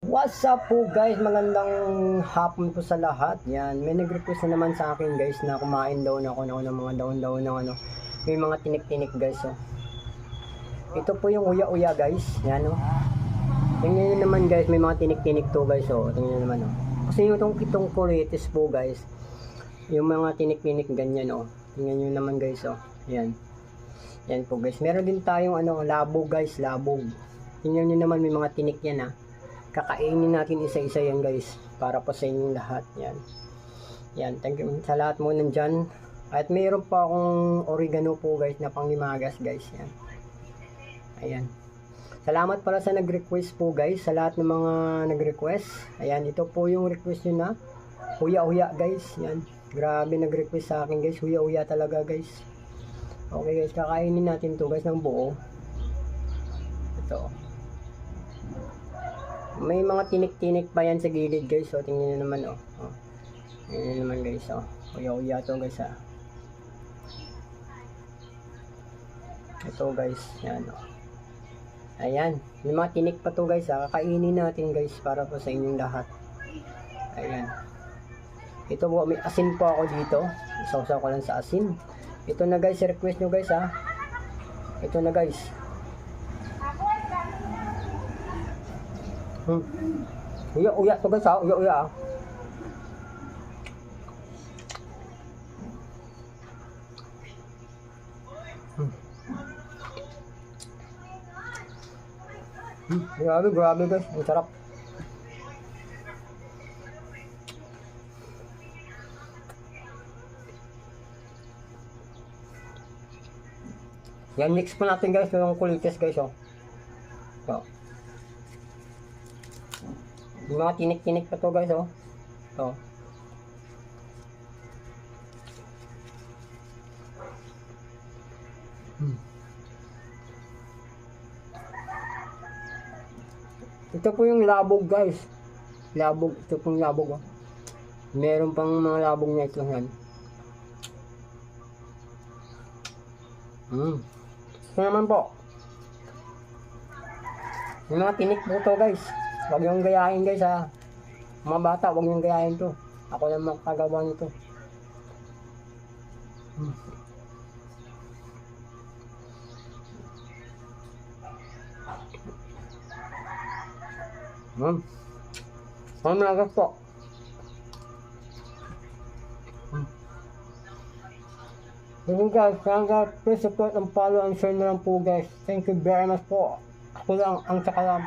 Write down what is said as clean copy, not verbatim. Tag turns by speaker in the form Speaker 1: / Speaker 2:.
Speaker 1: What's up po guys, magandang hapon po sa lahat. Yan, may nag-request na naman sa akin guys na kumain daw na ako ng mga daon-daon ng ano. May mga tinik-tinik guys oh. Ito po yung uya-uya guys. Yan oh. Tingnan nyo naman guys, may mga tinik-tinik to guys oh. Tingnan nyo naman oh. Kasi yung itong kitong kuritis po guys. Yung mga tinik-tinik ganyan oh. Tingnan nyo naman guys oh. Yan. Yan po guys. Meron din tayong ano, labog guys, labog. Tingnan nyo naman may mga tinik yan ah. Kakainin natin isa-isa yan guys para po sa inyong lahat. Yan. Yan, thank you sa lahat mo nandyan. At mayroon pa akong oregano po guys na panglimagas guys. Yan. Ayan. Salamat pala sa nag-request po guys, sa lahat ng mga nag-request. Ayan, ito po yung request nyo na huya-huya guys. Yan. Grabe nag-request sa akin guys, huya-huya talaga guys. Okay guys, kakainin natin to guys ng buo. Ito. May mga tinik-tinik pa yan sa gilid guys. So tingnan nyo naman oh. Tingnan nyo naman guys oh. Uya-uya to guys ah. Ito guys. Yan oh. Ayan. May mga tinik pa to guys ah. Kakainin natin guys para po sa inyong lahat. Ayan. Ito po, may asin po ako dito. Isawsaw ko lang sa asin. Ito na guys, request nyo guys ah. Ito na guys. Uya-uya to guys ha, uya-uya ah. Grabe guys, ang sarap. Yan, mix po natin guys yung kulitis guys oh. So. Yung mga tinik-tinik pa to guys oh. So. Ito po yung labog guys. Labog, ito pong labog oh. Meron pang mga labog na ito yan. Ito naman po. Yung mga tinik po to guys. Huwag yung gayahin guys ha. Mga bata, huwag yung gayahin to. Ako lang makagawa nito. Ang lagas po. Yun guys, sana please support and follow and share na lang po guys. Thank you very much po. Ako lang ang sakalam.